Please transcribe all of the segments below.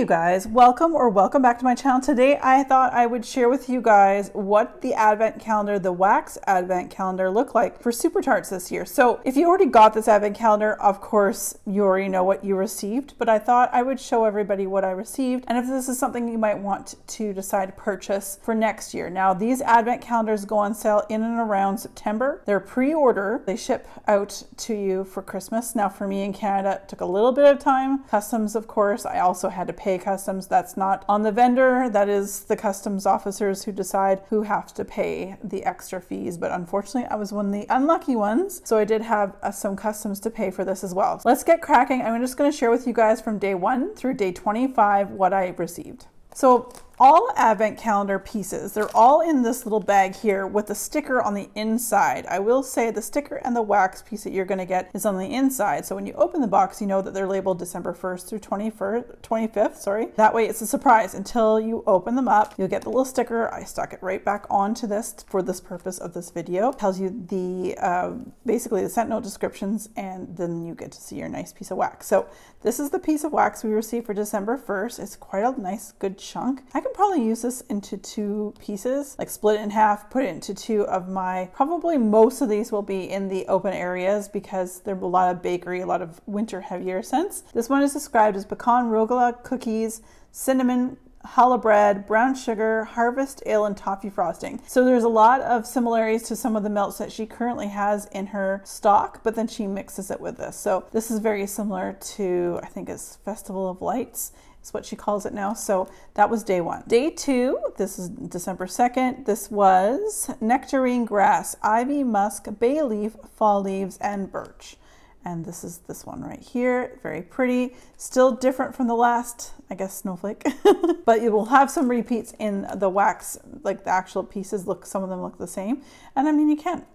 you guys, welcome back to my channel. Today I thought I would share with you guys what the advent calendar, the wax advent calendar, looked like for Super Tarts this year. So if you already got this advent calendar, of course you already know what you received, but I thought I would show everybody what I received and if this is something you might want to decide to purchase for next year. Now these advent calendars go on sale in and around September. They're pre-order. They ship out to you for Christmas. Now for me in Canada, it took a little bit of time. Customs, of course. I also had to pay customs. That's not on the vendor. That is the customs officers who decide who has to pay the extra fees. But unfortunately, I was one of the unlucky ones. So I did have some customs to pay for this as well. Let's get cracking. I'm just going to share with you guys from day 1 through day 25 what I received. So all advent calendar pieces, they're all in this little bag here with the sticker on the inside. I will say the sticker and the wax piece that you're going to get is on the inside. So when you open the box, you know that they're labeled December 1st through 25th, sorry. That way it's a surprise until you open them up. You'll get the little sticker. I stuck it right back onto this for this purpose of this video. It tells you the basically the scent note descriptions, and then you get to see your nice piece of wax. So this is the piece of wax we received for December 1st. It's quite a nice, good chunk. I can probably use this into 2 pieces, like split it in half, put it into 2 of my, probably most of these will be in the open areas because there's a lot of bakery, a lot of winter heavier scents. This one is described as pecan rogala cookies, cinnamon, challah bread, brown sugar, harvest ale, and toffee frosting. So there's a lot of similarities to some of the melts that she currently has in her stock, but then she mixes it with this. So this is very similar to, I think it's Festival of Lights is what she calls it now. So that was day 1. Day 2, this is December 2nd. This was nectarine grass, ivy, musk, bay leaf, fall leaves, and birch. And this is this one right here. Very pretty. Still different from the last, I guess, snowflake. But you will have some repeats in the wax, like the actual pieces look, some of them look the same. And I mean, you can't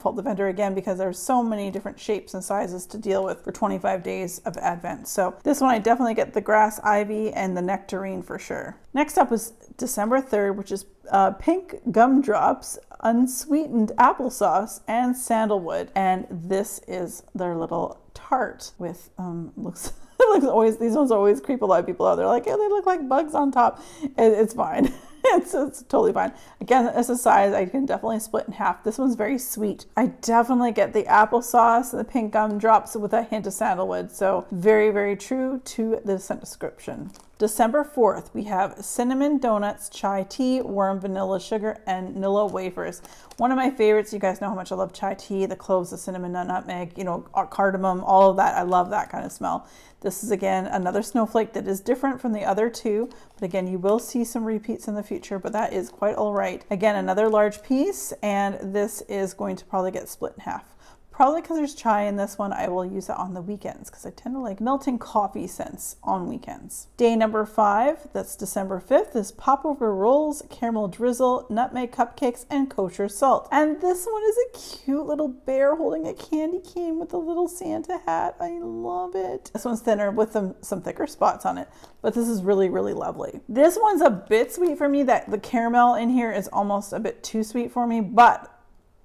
fault the vendor again because there's so many different shapes and sizes to deal with for 25 days of Advent. So this one I definitely get the grass, ivy, and the nectarine for sure. Next up was December 3rd, which is pink gumdrops, unsweetened applesauce, and sandalwood. And this is their little tart with looks always, these ones always creep a lot of people out. They're like, hey, they look like bugs on top. It's fine. It's totally fine. Again, as a size, I can definitely split in half. This one's very sweet. I definitely get the applesauce and the pink gumdrops with a hint of sandalwood. So very, very true to the scent description. December 4th, we have cinnamon donuts, chai tea, warm vanilla sugar, and vanilla wafers. One of my favorites. You guys know how much I love chai tea, the cloves, the cinnamon, nutmeg, you know, cardamom, all of that. I love that kind of smell. This is again another snowflake that is different from the other 2, but again, you will see some repeats in the future, but that is quite all right. Again, another large piece, and this is going to probably get split in half. Probably because there's chai in this one, I will use it on the weekends because I tend to like melting coffee scents on weekends. Day number 5, that's December 5th, is popover rolls, caramel drizzle, nutmeg cupcakes, and kosher salt. And this one is a cute little bear holding a candy cane with a little Santa hat. I love it. This one's thinner with some thicker spots on it, but this is really, really lovely. This one's a bit sweet for me. That the caramel in here is almost a bit too sweet for me, but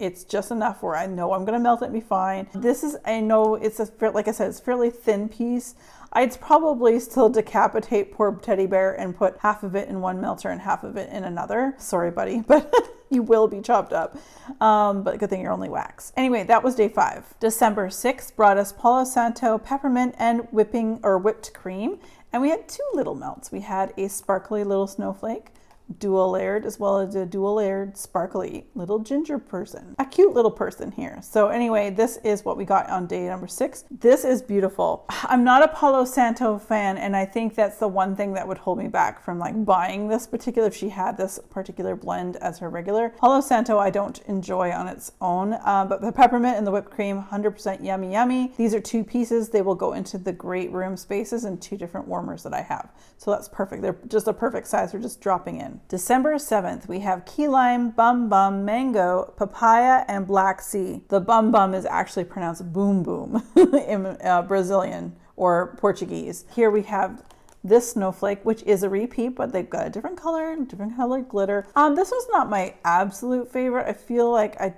it's just enough where I know I'm going to melt it and be fine. This is, I know it's like I said, it's a fairly thin piece. I'd probably still decapitate poor teddy bear and put half of it in one melter and half of it in another. Sorry, buddy, but you will be chopped up. But good thing you're only wax. Anyway, that was day 5. December 6th brought us Palo Santo peppermint and whipped cream. And we had 2 little melts. We had a sparkly little snowflake, dual layered, as well as a dual layered sparkly little ginger person, a cute little person here. So anyway, this is what we got on day number 6. This is beautiful. I'm not a Palo Santo fan, and I think that's the one thing that would hold me back from like buying this particular, if she had this particular blend as her regular. Palo Santo I don't enjoy on its own, but the peppermint and the whipped cream, 100% yummy. These are 2 pieces. They will go into the great room spaces in 2 different warmers that I have. So that's perfect. They're just a perfect size for just dropping in. December 7th, we have key lime, bum bum, mango, papaya, and black sea. The bum bum is actually pronounced boom boom in Brazilian or Portuguese. Here we have this snowflake, which is a repeat, but they've got a different color, different colored glitter. This was not my absolute favorite. I feel like I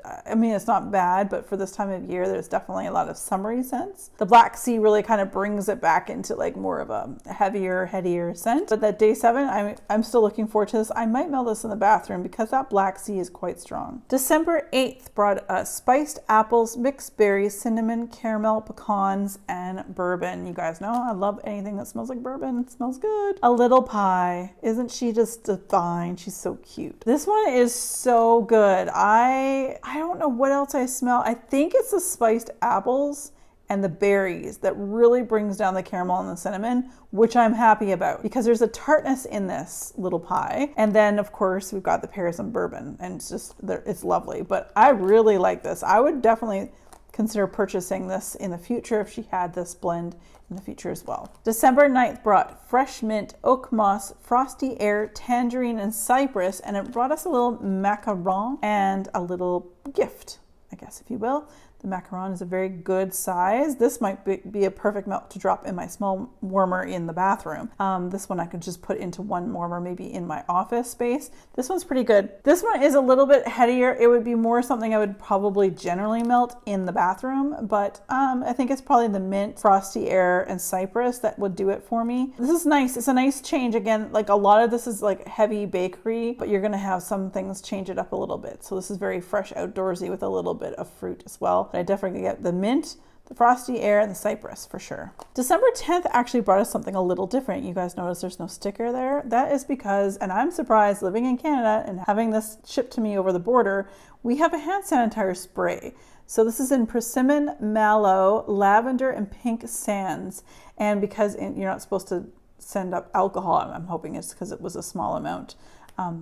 I mean, it's not bad, but for this time of year, there's definitely a lot of summery scents. The Black Sea really kind of brings it back into like more of a heavier, headier scent. But that day 7, I'm still looking forward to this. I might mail this in the bathroom because that Black Sea is quite strong. December 8th brought us spiced apples, mixed berries, cinnamon, caramel, pecans, and bourbon. You guys know I love anything that smells like bourbon. It smells good. A Little Pie. Isn't she just divine? She's so cute. This one is so good. I don't know what else I smell. I think it's the spiced apples and the berries that really brings down the caramel and the cinnamon, which I'm happy about because there's a tartness in this Little Pie. And then of course we've got the pears and bourbon, and it's lovely. But I really like this. I would definitely consider purchasing this in the future if she had this blend in the future as well. December 9th brought fresh mint, oak moss, frosty air, tangerine, and cypress, and it brought us a little macaron and a little gift, I guess, if you will. The macaron is a very good size. This might be a perfect melt to drop in my small warmer in the bathroom. This one I could just put into one warmer, maybe in my office space. This one's pretty good. This one is a little bit headier. It would be more something I would probably generally melt in the bathroom, but I think it's probably the mint, frosty air, and cypress that would do it for me. This is nice. It's a nice change. Again, like a lot of this is like heavy bakery, but you're gonna have some things change it up a little bit. So this is very fresh, outdoorsy with a little bit of fruit as well. But I definitely get the mint, the frosty air, and the cypress for sure. December 10th actually brought us something a little different. You guys notice there's no sticker there. That is because, and I'm surprised living in Canada and having this shipped to me over the border, we have a hand sanitizer spray. So this is in persimmon, mallow, lavender, and pink sands. And because you're not supposed to send up alcohol, I'm hoping it's because it was a small amount.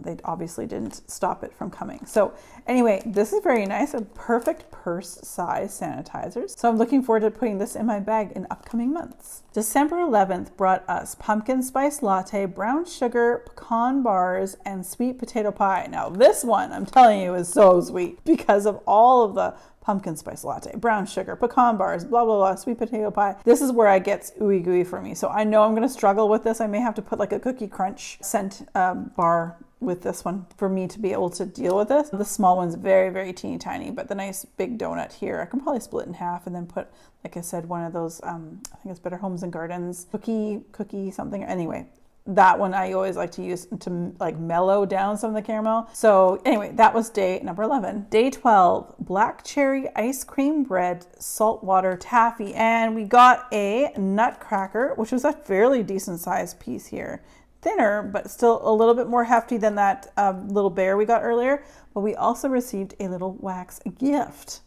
They obviously didn't stop it from coming. So anyway, this is very nice, a perfect purse size sanitizers. So I'm looking forward to putting this in my bag in upcoming months. December 11th brought us pumpkin spice latte, brown sugar, pecan bars, and sweet potato pie. Now this one, I'm telling you, is so sweet because of all of the pumpkin spice latte, brown sugar, pecan bars, blah, blah, blah, sweet potato pie. This is where it gets ooey gooey for me. So I know I'm going to struggle with this. I may have to put like a cookie crunch scent bar with this one for me to be able to deal with this. The small one's very, very teeny tiny, but the nice big donut here, I can probably split in half and then put, like I said, one of those, I think it's Better Homes and Gardens cookie something. Anyway, that one I always like to use to like mellow down some of the caramel. So anyway, that was day number 11. Day 12, black cherry ice cream bread, saltwater taffy. And we got a nutcracker, which was a fairly decent sized piece here. Thinner, but still a little bit more hefty than that little bear we got earlier. But we also received a little wax gift.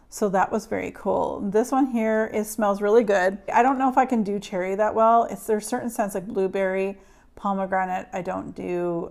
So that was very cool. This one here smells really good. I don't know if I can do cherry that well. There's certain scents like blueberry, pomegranate. I don't do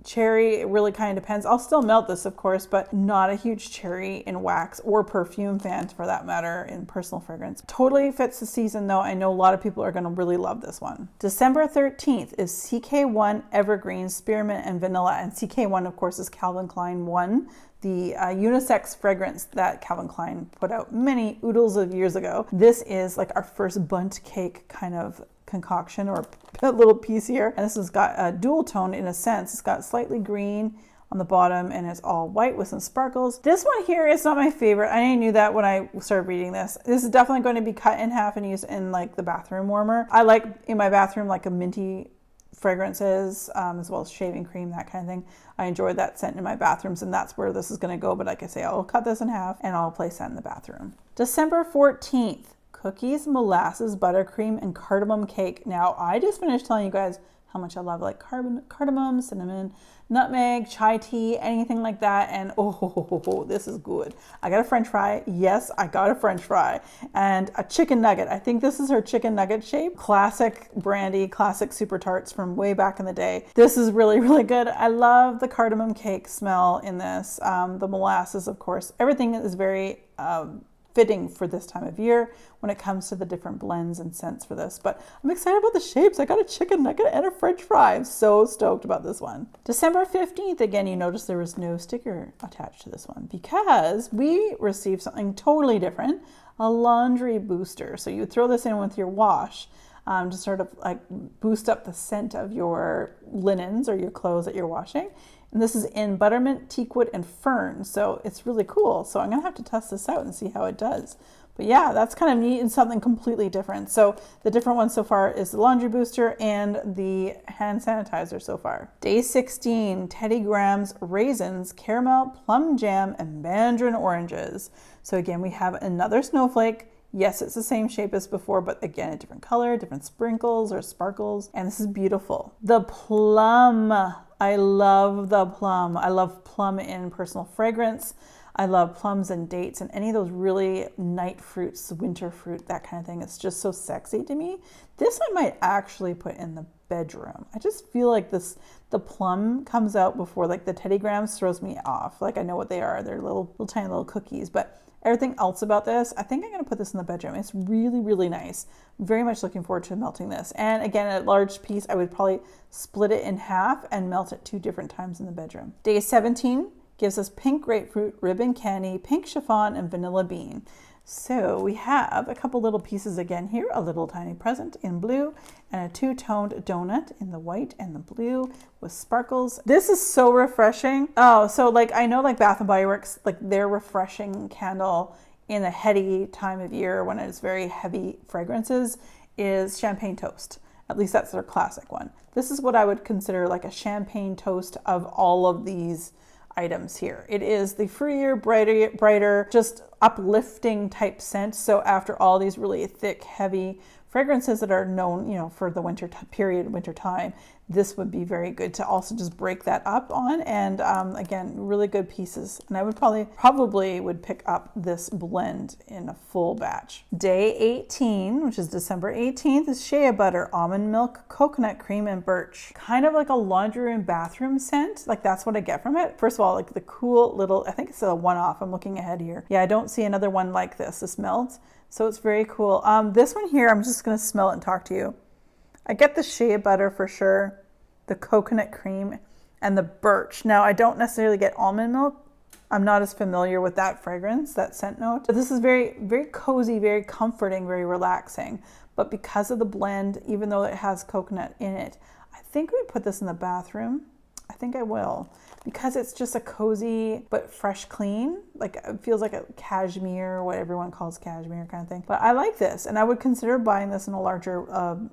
cherry. It really kind of depends. I'll still melt this, of course, but not a huge cherry in wax or perfume fan for that matter in personal fragrance. Totally fits the season though. I know a lot of people are going to really love this one. December 13th is CK1 Evergreen Spearmint and Vanilla. And CK1, of course, is Calvin Klein 1. The unisex fragrance that Calvin Klein put out many oodles of years ago. This is like our first bundt cake kind of concoction or a little piece here. And this has got a dual tone in a sense. It's got slightly green on the bottom and it's all white with some sparkles. This one here is not my favorite. I knew that when I started reading this. This is definitely going to be cut in half and used in like the bathroom warmer. I like in my bathroom like a minty fragrances as well as shaving cream, that kind of thing. I enjoy that scent in my bathrooms and that's where this is going to go. But like I say, I'll cut this in half and I'll place that in the bathroom. December 14th, cookies, molasses, buttercream, and cardamom cake. Now I just finished telling you guys how much I love like cardamom, cinnamon, nutmeg, chai tea, anything like that. And oh, this is good. I got a French fry. Yes, I got a French fry and a chicken nugget. I think this is her chicken nugget shape. Classic brandy, classic Super Tarts from way back in the day. This is really, really good. I love the cardamom cake smell in this. The molasses, of course. Everything is very fitting for this time of year when it comes to the different blends and scents for this. But I'm excited about the shapes. I got a chicken nugget and a French fry. I'm so stoked about this one. December 15th, again, you notice there was no sticker attached to this one because we received something totally different, a laundry booster. So you throw this in with your wash to sort of like boost up the scent of your linens or your clothes that you're washing. And this is in buttermint, teakwood, and fern. So it's really cool. So I'm gonna have to test this out and see how it does. But yeah, that's kind of neat and something completely different. So the different ones so far is the laundry booster and the hand sanitizer so far. Day 16, Teddy Grahams, raisins, caramel, plum jam, and mandarin oranges. So again, we have another snowflake. Yes, it's the same shape as before, but again, a different color, different sprinkles or sparkles. And this is beautiful. The plum, I love the plum. I love plum in personal fragrance. I love plums and dates and any of those really night fruits, winter fruit, that kind of thing. It's just so sexy to me. This I might actually put in the bedroom. I just feel like the plum comes out before, like the Teddy Grahams throws me off. Like I know what they are. They're little tiny little cookies, but everything else about this, I think I'm going to put this in the bedroom. It's really, really nice. Very much looking forward to melting this. And again, a large piece, I would probably split it in half and melt it 2 different times in the bedroom. Day 17 gives us pink grapefruit, ribbon candy, pink chiffon, and vanilla bean. So we have a couple little pieces again here, a little tiny present in blue and a 2-toned donut in the white and the blue with sparkles. This is so refreshing. Oh, so like I know like Bath and Body Works, like their refreshing candle in a heady time of year when it's very heavy fragrances is champagne toast. At least that's their classic one. This is what I would consider like a champagne toast of all of these items here. It is the fruitier, brighter, just uplifting type scent. So after all these really thick, heavy fragrances that are known, you know, for the winter period, winter time, this would be very good to also just break that up on. And again, really good pieces. And I would probably would pick up this blend in a full batch. Day 18, which is December 18th, is shea butter, almond milk, coconut cream, and birch. Kind of like a laundry and bathroom scent. Like that's what I get from it. First of all, like the cool little, I think it's a one-off. I'm looking ahead here. Yeah, I don't see another one like this. This melts. So it's very cool. This one here, I'm just going to smell it and talk to you. I get the shea butter for sure, the coconut cream, and the birch. Now, I don't necessarily get almond milk. I'm not as familiar with that fragrance, that scent note. But this is very, very cozy, very comforting, very relaxing. But because of the blend, even though it has coconut in it, I think we put this in the bathroom. I think I will. Because it's just a cozy but fresh clean, like it feels like a cashmere, what everyone calls cashmere kind of thing. But I like this, and I would consider buying this in a larger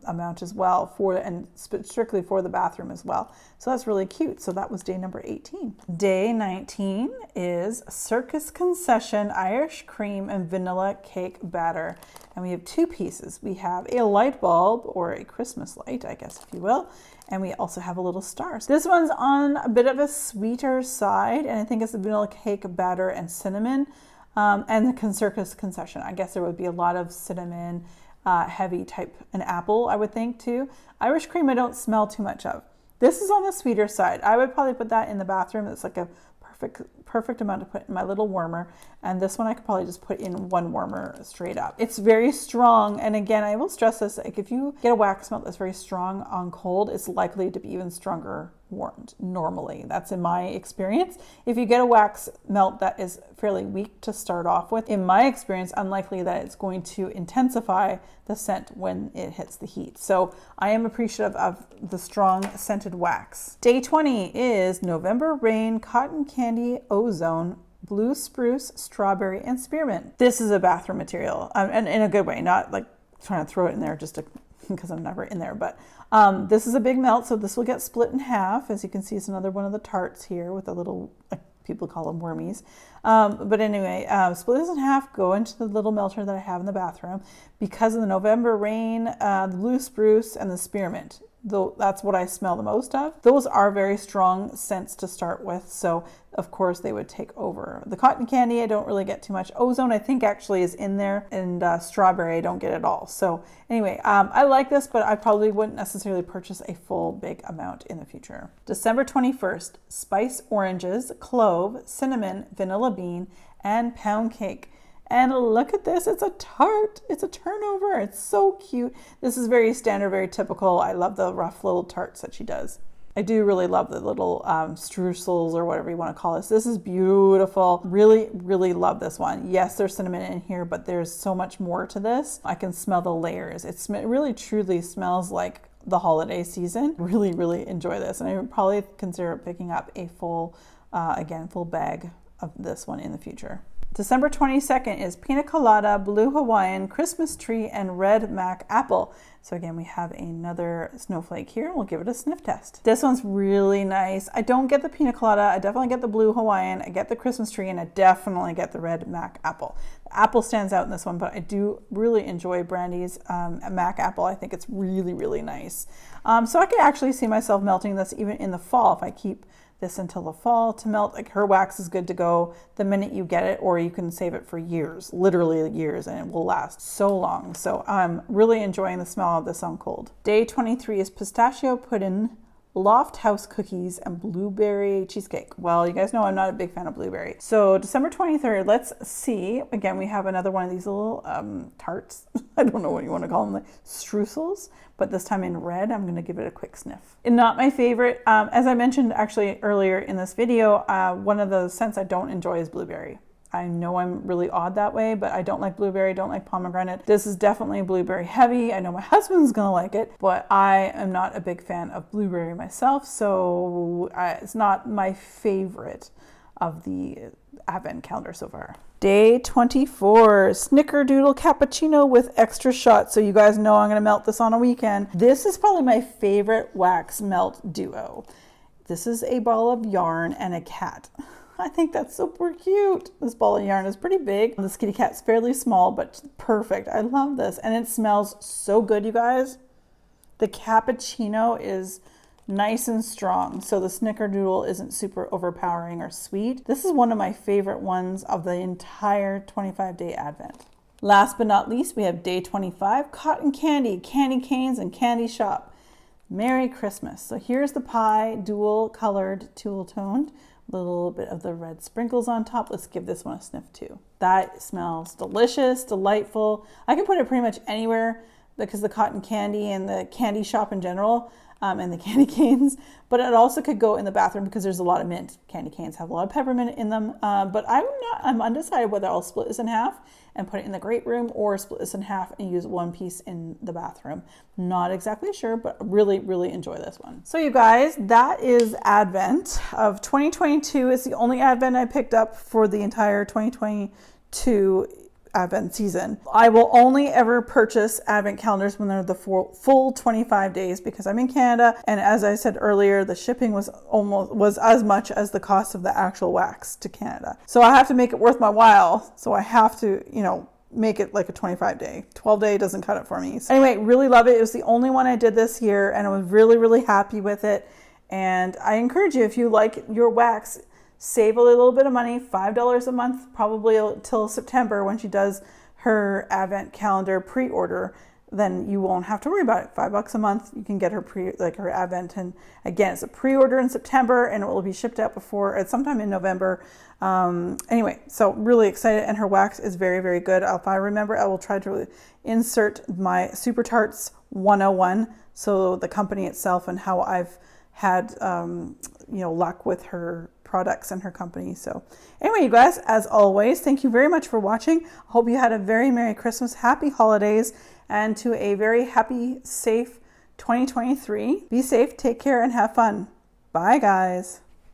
amount as well, and strictly for the bathroom as well. So that's really cute. So that was day number 18. Day 19 is Circus Concession Irish cream and vanilla cake batter. And we have 2 pieces. We have a light bulb, or a Christmas light, I guess, if you will. And we also have a little star. So this one's on a bit of a sweeter side, and I think it's the vanilla cake batter and cinnamon, and the Circus Concession. I guess there would be a lot of cinnamon, heavy type, and apple, I would think too. Irish cream I don't smell too much of. This is on the sweeter side. I would probably put that in the bathroom. It's like a perfect amount to put in my little warmer, and this one I could probably just put in 1 warmer straight up. It's very strong, and again, I will stress this, like if you get a wax melt that's very strong on cold, it's likely to be even stronger warmed normally. That's in my experience. If you get a wax melt that is fairly weak to start off with, in my experience, unlikely that it's going to intensify the scent when it hits the heat. So I am appreciative of the strong scented wax. Day 20 is November Rain, Cotton Candy, Ozone, Blue Spruce, Strawberry, and Spearmint. This is a bathroom material, and in a good way, not like trying to throw it in there just because I'm never in there, but this is a big melt, so this will get split in half. As you can see, it's another one of the tarts here with a little, people call them wormies. But anyway, split this in half, go into the little melter that I have in the bathroom. Because of the November Rain, the Blue Spruce, and the Spearmint, though that's what I smell the most of. Those are very strong scents to start with, so of course they would take over. The Cotton Candy, I don't really get too much. Ozone, I think actually is in there, and Strawberry, I don't get at all. So anyway, I like this, but I probably wouldn't necessarily purchase a full big amount in the future. December 21st, Spice Oranges, Clove, Cinnamon, Vanilla Bean, and Pound Cake. And look at this, it's a tart, it's a turnover, it's so cute. This is very standard, very typical. I love the rough little tarts that she does. I do really love the little streusels or whatever you want to call this. This is beautiful. Really, really love this one. Yes, there's cinnamon in here, but there's so much more to this. I can smell the layers. It really truly smells like the holiday season. Really, really enjoy this. And I would probably consider picking up a full, again, full bag of this one in the future. December 22nd is Pina Colada, Blue Hawaiian, Christmas Tree, and Red Mac Apple. So again, we have another snowflake here. We'll give it a sniff test. This one's really nice. I don't get the Pina Colada. I definitely get the Blue Hawaiian. I get the Christmas Tree, and I definitely get the Red Mac Apple. The apple stands out in this one, but I do really enjoy Brandy's Mac Apple. I think it's really, really nice. So I could actually see myself melting this even in the fall if I keep this until the fall to melt. Like, her wax is good to go the minute you get it, or you can save it for years, literally years, and it will last so long. So I'm really enjoying the smell of this on cold. Day 23 is pistachio pudding, Loft House cookies, and blueberry cheesecake. Well, you guys know I'm not a big fan of blueberry. So December 23rd, let's see. Again, we have another one of these little tarts. I don't know what you want to call them, like streusels, but this time in red. I'm going to give it a quick sniff. And not my favorite. As I mentioned actually earlier in this video, one of the scents I don't enjoy is blueberry. I know I'm really odd that way, but I don't like blueberry, don't like pomegranate. This is definitely blueberry heavy. I know my husband's gonna like it, but I am not a big fan of blueberry myself, so it's not my favorite of the Advent calendar so far. Day 24, Snickerdoodle Cappuccino with extra shots. So you guys know I'm gonna melt this on a weekend. This is probably my favorite wax melt duo. This is a ball of yarn and a cat. I think that's super cute. This ball of yarn is pretty big. This kitty cat's fairly small, but perfect. I love this. And it smells so good, you guys. The cappuccino is nice and strong, so the snickerdoodle isn't super overpowering or sweet. This is one of my favorite ones of the entire 25-day Advent. Last but not least, we have day 25, cotton candy, candy canes, and candy shop. Merry Christmas. So here's the pie, dual colored, tulle toned. A little bit of the red sprinkles on top. Let's give this one a sniff too. That smells delicious, delightful. I can put it pretty much anywhere because the cotton candy and the candy shop in general, and the candy canes, but it also could go in the bathroom because there's a lot of mint. Candy canes have a lot of peppermint in them, but I'm undecided whether I'll split this in half and put it in the great room or split this in half and use one piece in the bathroom. Not exactly sure, but really, really enjoy this one. So you guys, that is Advent of 2022. It's the only Advent I picked up for the entire 2022 Advent season. I will only ever purchase Advent calendars when they're the full 25 days because I'm in Canada, and as I said earlier, the shipping was as much as the cost of the actual wax to Canada. So I have to make it worth my while. So I have to, make it like a 25-day. 12-day doesn't cut it for me. So anyway, really love it. It was the only one I did this year, and I was really, really happy with it. And I encourage you, if you like your wax, save a little bit of money, $5 a month, probably till September when she does her Advent calendar pre-order. Then you won't have to worry about it. $5 a month, you can get her her Advent. And again, it's a pre-order in September, and it will be shipped out sometime in November. Anyway, so really excited, and her wax is very, very good. If I remember, I will try to insert my Super Tarts 101, so the company itself and how I've had luck with her products and her company. So anyway, you guys, as always, thank you very much for watching. I hope you had a very Merry Christmas, Happy Holidays, and to a very happy, safe 2023. Be safe, take care, and have fun. Bye, guys.